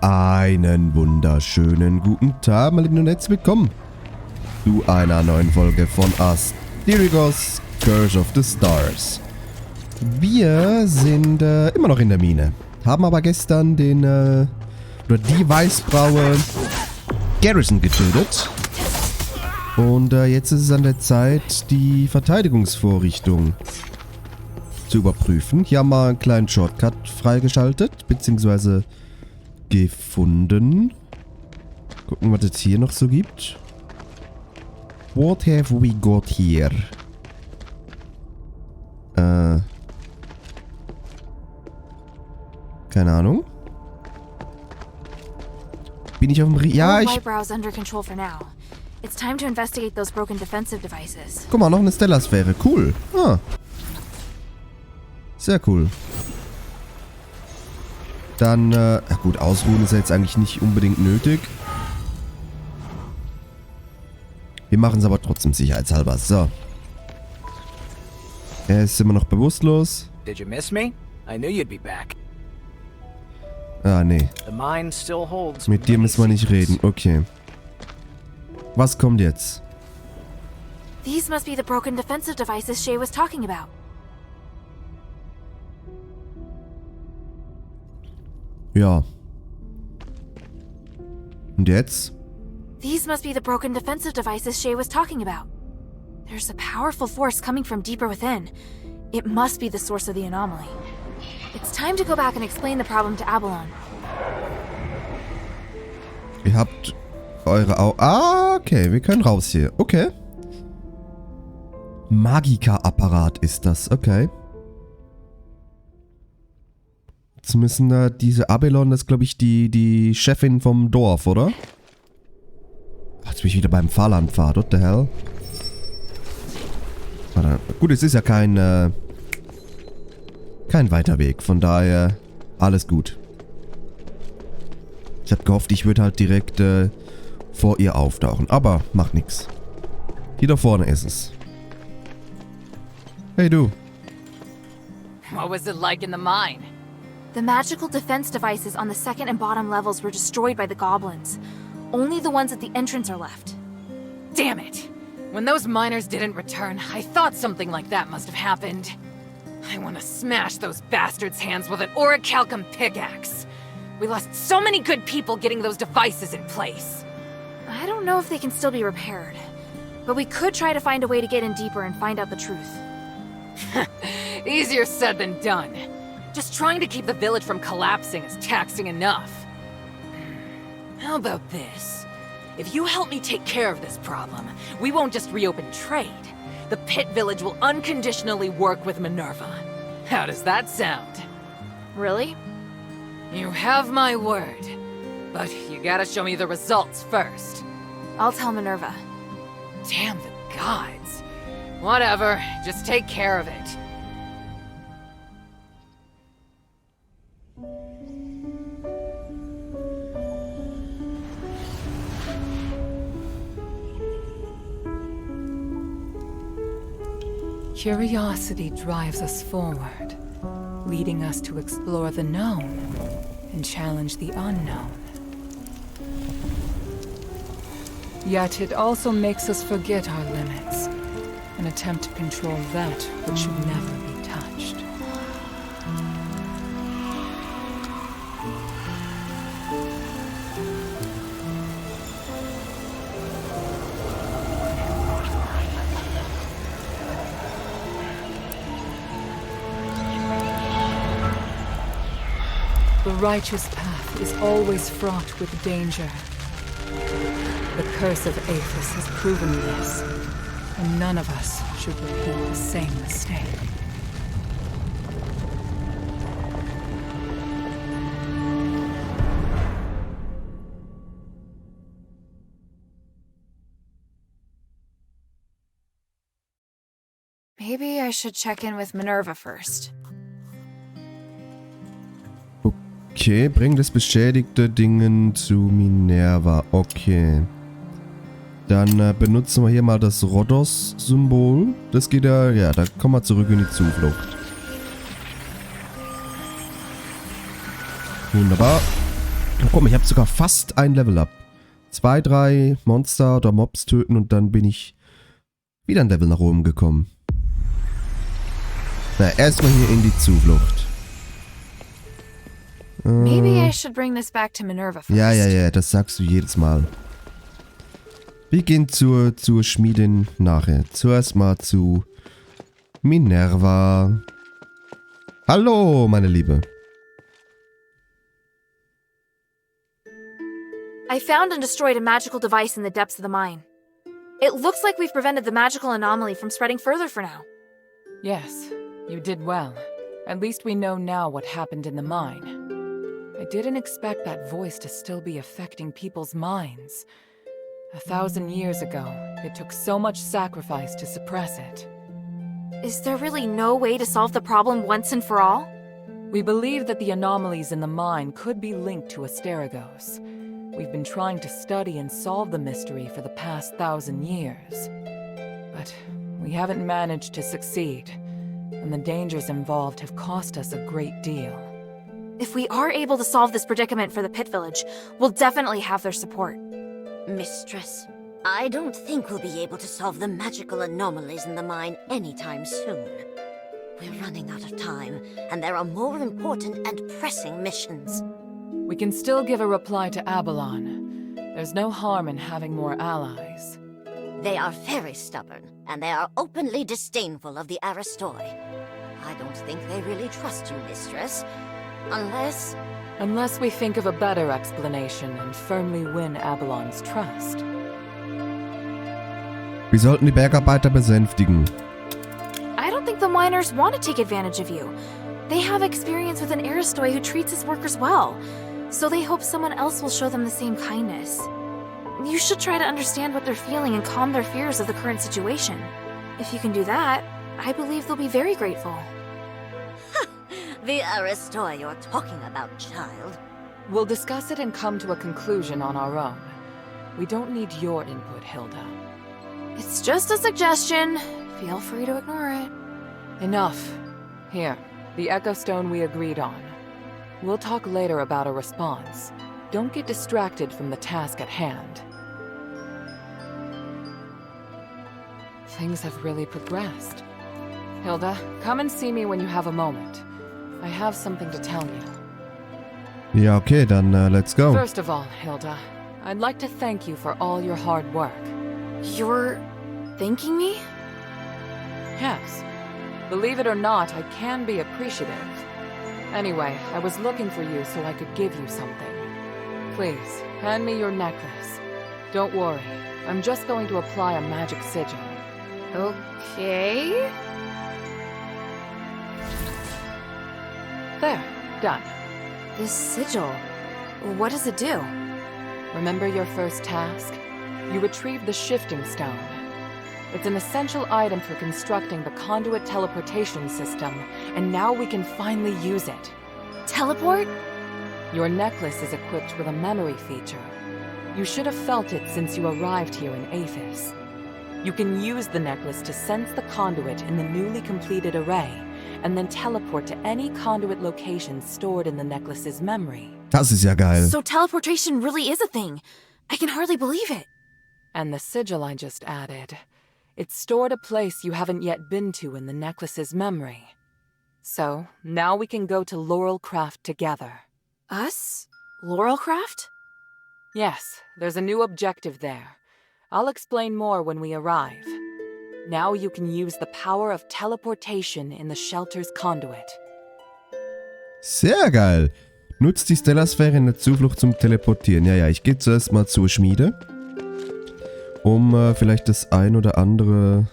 Einen wunderschönen guten Tag, meine Lieben, und herzlich willkommen zu einer neuen Folge von Asterigos Curse of the Stars. Wir sind immer noch in der Mine, haben aber gestern den, oder die Weißbraue Garrison getötet. Und jetzt ist es an der Zeit, die Verteidigungsvorrichtung zu überprüfen. Hier haben wir einen kleinen Shortcut freigeschaltet, beziehungsweise gefunden. Gucken, was es hier noch so gibt. What have we got here? Keine Ahnung. Bin ich auf dem... Ja, ich... Guck mal, noch eine Stellar-Sphäre. Cool. Ah. Sehr cool. Dann, gut, ausruhen ist ja jetzt eigentlich nicht unbedingt nötig. Wir machen es aber trotzdem sicherheitshalber. So. Er ist immer noch bewusstlos. Did you miss me? I knew you'd be back. Ah, nee. The mine still holds. Mit dir müssen wir nicht reden. Okay. Was kommt jetzt? These must be the broken defensive devices Shay was talking about. Ja. Und jetzt? These must be the broken defensive devices Shay was talking about. There's a powerful force coming from deeper within. It must be the source of the anomaly. It's time to go back and explain the problem to Abalon. Ihr habt eure Ah, okay. Wir können raus hier. Okay. Magika-Apparat ist das. Okay. Jetzt müssen da diese Abalon, das ist glaube ich die Chefin vom Dorf, oder? Ach, jetzt bin ich wieder beim Fahrlandpfad. What the hell? Warte, gut, es ist ja kein weiter Weg. Von daher alles gut. Ich hab gehofft, ich würde halt direkt vor ihr auftauchen. Aber macht nix. Hier da vorne ist es. Hey du. What was it like in the mine? The magical defense devices on the second and bottom levels were destroyed by the goblins. Only the ones at the entrance are left. Damn it! When those miners didn't return, I thought something like that must have happened. I want to smash those bastards' hands with an orichalcum pickaxe. We lost so many good people getting those devices in place. I don't know if they can still be repaired, but we could try to find a way to get in deeper and find out the truth. Easier said than done. Just trying to keep the village from collapsing is taxing enough. How about this? If you help me take care of this problem, we won't just reopen trade. The Pit Village will unconditionally work with Minerva. How does that sound? Really? You have my word. But you gotta show me the results first. I'll tell Minerva. Damn the gods. Whatever, just take care of it. Curiosity drives us forward, leading us to explore the known and challenge the unknown. Yet it also makes us forget our limits and attempt to control that which should never be touched. The righteous path is always fraught with danger. The curse of Aethys has proven this, and none of us should repeat the same mistake. Maybe I should check in with Minerva first. Okay, bring das beschädigte Dingen zu Minerva. Okay. Dann benutzen wir hier mal das Rhodos-Symbol. Das geht ja, da kommen wir zurück in die Zuflucht. Wunderbar. Oh, guck mal, ich habe sogar fast ein Level up. 2, 3 Monster oder Mobs töten und dann bin ich wieder ein Level nach oben gekommen. Na, erstmal hier in die Zuflucht. Maybe I should bring this back to Minerva first. Ja, das sagst du jedes Mal. Wir gehen zur Schmiedin nachher. Zuerst mal zu Minerva. Hallo, meine Liebe. I found and destroyed a magical device in the depths of the mine. It looks like we've prevented the magical anomaly from spreading further for now. Yes, you did well. At least we know now what happened in the mine. I didn't expect that voice to still be affecting people's minds. 1,000 years ago, it took so much sacrifice to suppress it. Is there really no way to solve the problem once and for all? We believe that the anomalies in the mine could be linked to Asterigos. We've been trying to study and solve the mystery for the past 1,000 years. But we haven't managed to succeed, and the dangers involved have cost us a great deal. If we are able to solve this predicament for the Pit Village, we'll definitely have their support. Mistress, I don't think we'll be able to solve the magical anomalies in the mine anytime soon. We're running out of time, and there are more important and pressing missions. We can still give a reply to Abalon. There's no harm in having more allies. They are very stubborn, and they are openly disdainful of the Aristoi. I don't think they really trust you, Mistress. Unless we think of a better explanation and firmly win Abalon's trust. Wir sollten die Bergarbeiter besänftigen. I don't think the miners want to take advantage of you. They have experience with an Aristoi who treats his workers well, so they hope someone else will show them the same kindness. You should try to understand what they're feeling and calm their fears of the current situation. If you can do that, I believe they'll be very grateful. The Aristoi you're talking about, child. We'll discuss it and come to a conclusion on our own. We don't need your input, Hilda. It's just a suggestion. Feel free to ignore it. Enough. Here, the Echo Stone we agreed on. We'll talk later about a response. Don't get distracted from the task at hand. Things have really progressed. Hilda, come and see me when you have a moment. I have something to tell you. Ja, okay, dann let's go. First of all, Hilda, I'd like to thank you for all your hard work. You're thanking me? Yes. Believe it or not, I can be appreciative. Anyway, I was looking for you so I could give you something. Please, hand me your necklace. Don't worry, I'm just going to apply a magic sigil. Okay. There, done. This sigil, what does it do? Remember your first task? You retrieved the shifting stone. It's an essential item for constructing the conduit teleportation system, and now we can finally use it. Teleport? Your necklace is equipped with a memory feature. You should have felt it since you arrived here in Athos. You can use the necklace to sense the conduit in the newly completed array, and then teleport to any conduit location stored in the necklace's memory. Das ist ja geil. So teleportation really is a thing. I can hardly believe it. And the sigil I just added. It's stored a place you haven't yet been to in the necklace's memory. So, now we can go to Laurelcraft together. Us? Laurelcraft? Yes, there's a new objective there. I'll explain more when we arrive. Now you can use the power of teleportation in the shelter's conduit. Sehr geil. Nutzt die Stellasphäre in der Zuflucht zum Teleportieren. Ja, ich gehe zuerst mal zur Schmiede. Um vielleicht das ein oder andere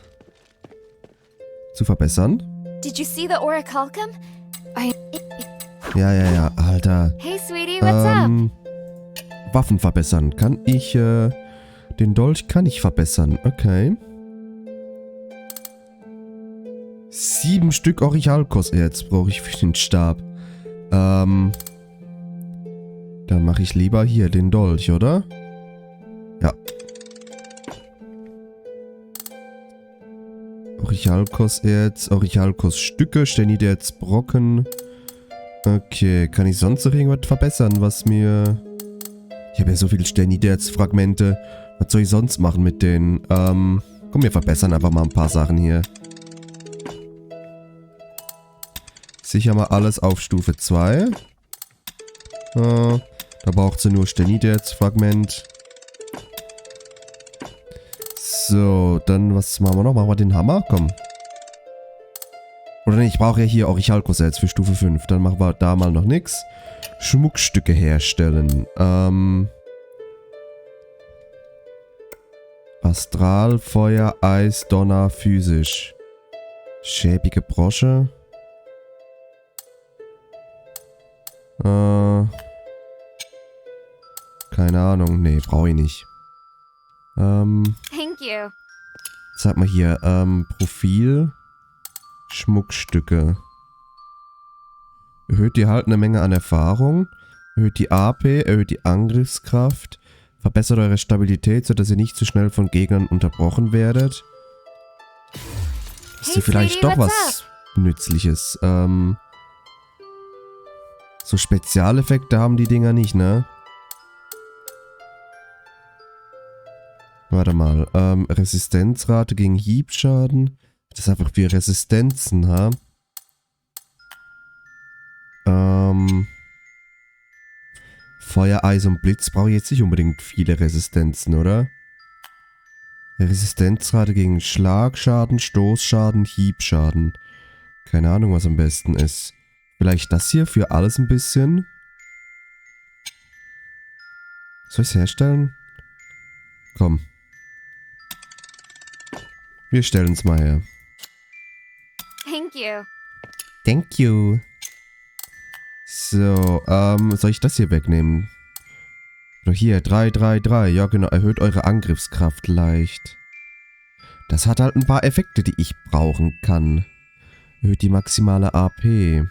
zu verbessern. Did you see the orichalcum? Ja, Alter. Hey, sweetie, what's up? Waffen verbessern. Kann ich, den Dolch kann ich verbessern. Okay. 7 Stück Orichalcos-Erz brauche ich für den Stab. Dann mache ich lieber hier den Dolch, oder? Ja. Orichalcos-Erz, Orichalcos-Stücke, Steniterz-Brocken. Okay, kann ich sonst noch irgendwas verbessern, was mir Ich habe ja so viele Sterniderz-Fragmente. Was soll ich sonst machen mit denen? Komm, wir verbessern einfach mal ein paar Sachen hier. Sicher mal alles auf Stufe 2. Da braucht sie nur Sterniderz-Fragment. So, dann was machen wir noch? Machen wir den Hammer? Komm. Oder ne, ich brauche ja hier Orichalkosetz für Stufe 5. Dann machen wir da mal noch nichts. Schmuckstücke herstellen. Astral, Feuer, Eis, Donner, physisch. Schäbige Brosche. Keine Ahnung. Nee, brauche ich nicht. Thank you. Sag mal hier, Profil. Schmuckstücke. Erhöht die erhaltene Menge an Erfahrung. Erhöht die AP, erhöht die Angriffskraft. Verbessert eure Stabilität, sodass ihr nicht zu schnell von Gegnern unterbrochen werdet. Ist ja vielleicht Sweetie, doch was Nützliches. So Spezialeffekte haben die Dinger nicht, ne? Warte mal. Resistenzrate gegen Hiebschaden. Das ist einfach für Resistenzen, ha? Feuer, Eis und Blitz brauche ich jetzt nicht unbedingt viele Resistenzen, oder? Resistenzrate gegen Schlagschaden, Stoßschaden, Hiebschaden. Keine Ahnung, was am besten ist. Vielleicht das hier für alles ein bisschen? Soll ich es herstellen? Komm. Wir stellen es mal her. Thank you. Thank you. So, soll ich das hier wegnehmen? Oder hier, 3. Ja, genau, erhöht eure Angriffskraft leicht. Das hat halt ein paar Effekte, die ich brauchen kann. Erhöht die maximale AP.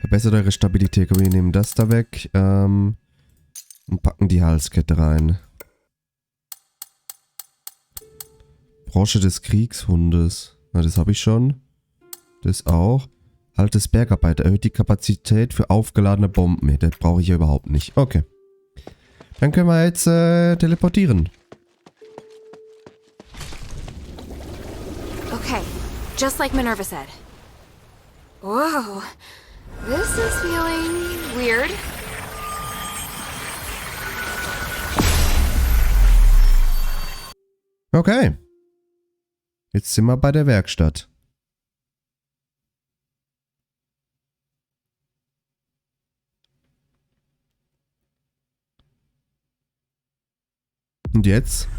Verbessert eure Stabilität. Komm, wir nehmen das da weg. Und packen die Halskette rein. Brosche des Kriegshundes. Na, das habe ich schon. Das auch. Altes Bergarbeiter. Erhöht die Kapazität für aufgeladene Bomben. Nee, das brauche ich ja überhaupt nicht. Okay. Dann können wir jetzt teleportieren. Okay, just like Minerva said. Whoa, this is feeling weird. Okay. Jetzt sind wir bei der Werkstatt. Und jetzt?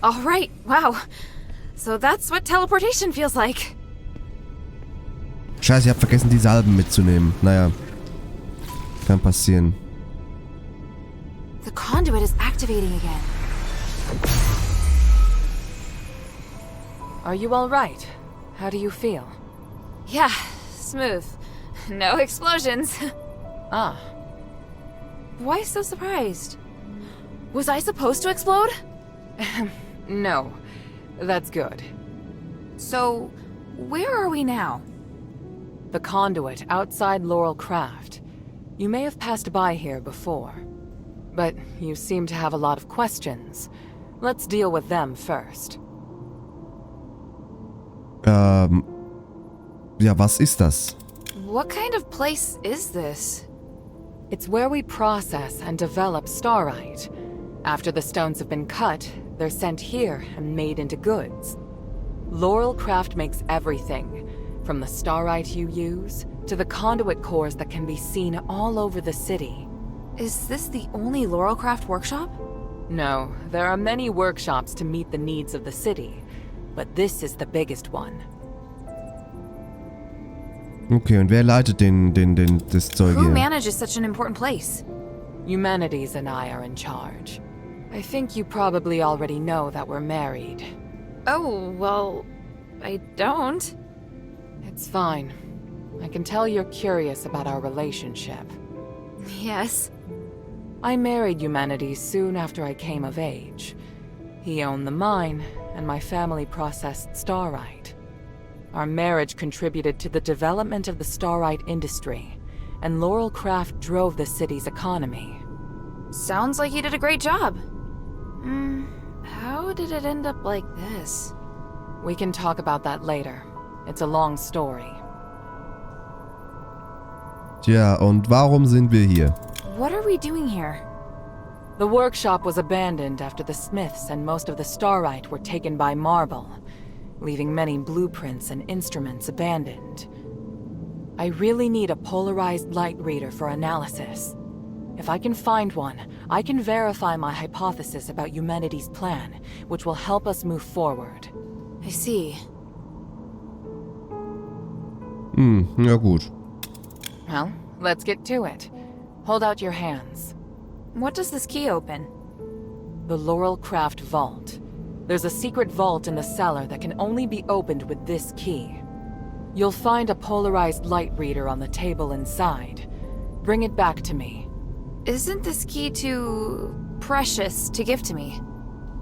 All right, wow. So that's what teleportation feels like. Scheiße, ich hab vergessen, die Salben mitzunehmen. Naja. Kann passieren. The conduit is activating again. Are you all right? How do you feel? Yeah, smooth. No explosions. Ah, Why so surprised? Was I supposed to explode? no. That's good. So, where are we now? The conduit outside Laurel Craft. You may have passed by here before. But you seem to have a lot of questions. Let's deal with them first. Ja, was ist das? What kind of place is this? It's where we process and develop starite. After the stones have been cut, they're sent here and made into goods. Laurel Craft makes everything, from the starite you use, to the conduit cores that can be seen all over the city. Is this the only Laurelcraft workshop? No, there are many workshops to meet the needs of the city, but this is the biggest one. Okay, und wer leitet das Zeug Who hier? manages such an important place? Humanities and I are in charge. I think you probably already know that we're married. Oh, well, I don't. It's fine. I can tell you're curious about our relationship. Yes. I married Humanities soon after I came of age. He owned the mine, and my family processed starite. Our marriage contributed to the development of the starite industry, and Laurel Craft drove the city's economy. Sounds like you did a great job. How did it end up like this? We can talk about that later. It's a long story. Tja, und warum sind wir hier? What are we doing here? The workshop was abandoned after the Smiths and most of the starite were taken by Marble, leaving many blueprints and instruments abandoned. I really need a polarized light reader for analysis. If I can find one, I can verify my hypothesis about humanity's plan, which will help us move forward. I see. Ja gut. Well, let's get to it. Hold out your hands. What does this key open? The Laurel Craft Vault. There's a secret vault in the cellar that can only be opened with this key. You'll find a polarized light reader on the table inside. Bring it back to me. Isn't this key too precious to give to me?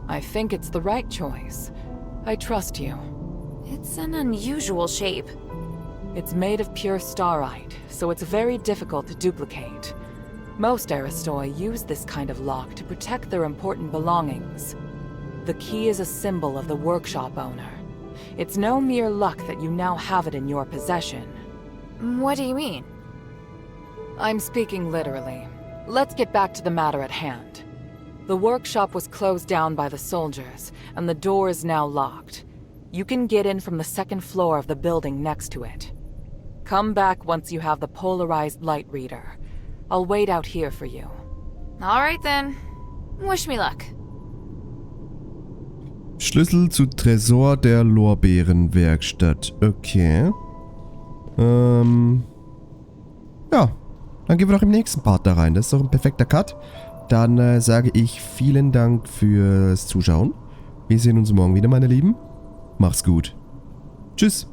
I think it's the right choice. I trust you. It's an unusual shape. It's made of pure starite, so it's very difficult to duplicate. Most Aristoi use this kind of lock to protect their important belongings. The key is a symbol of the workshop owner. It's no mere luck that you now have it in your possession. What do you mean? I'm speaking literally. Let's get back to the matter at hand. The workshop was closed down by the soldiers, and the door is now locked. You can get in from the second floor of the building next to it. Come back once you have the polarized light reader. I'll wait out here for you. All right then. Wish me luck. Schlüssel zu Tresor der Lorbeer-Werkstatt. Okay. Ja. Dann gehen wir doch im nächsten Part da rein. Das ist doch ein perfekter Cut. Dann sage ich vielen Dank fürs Zuschauen. Wir sehen uns morgen wieder, meine Lieben. Macht's gut. Tschüss.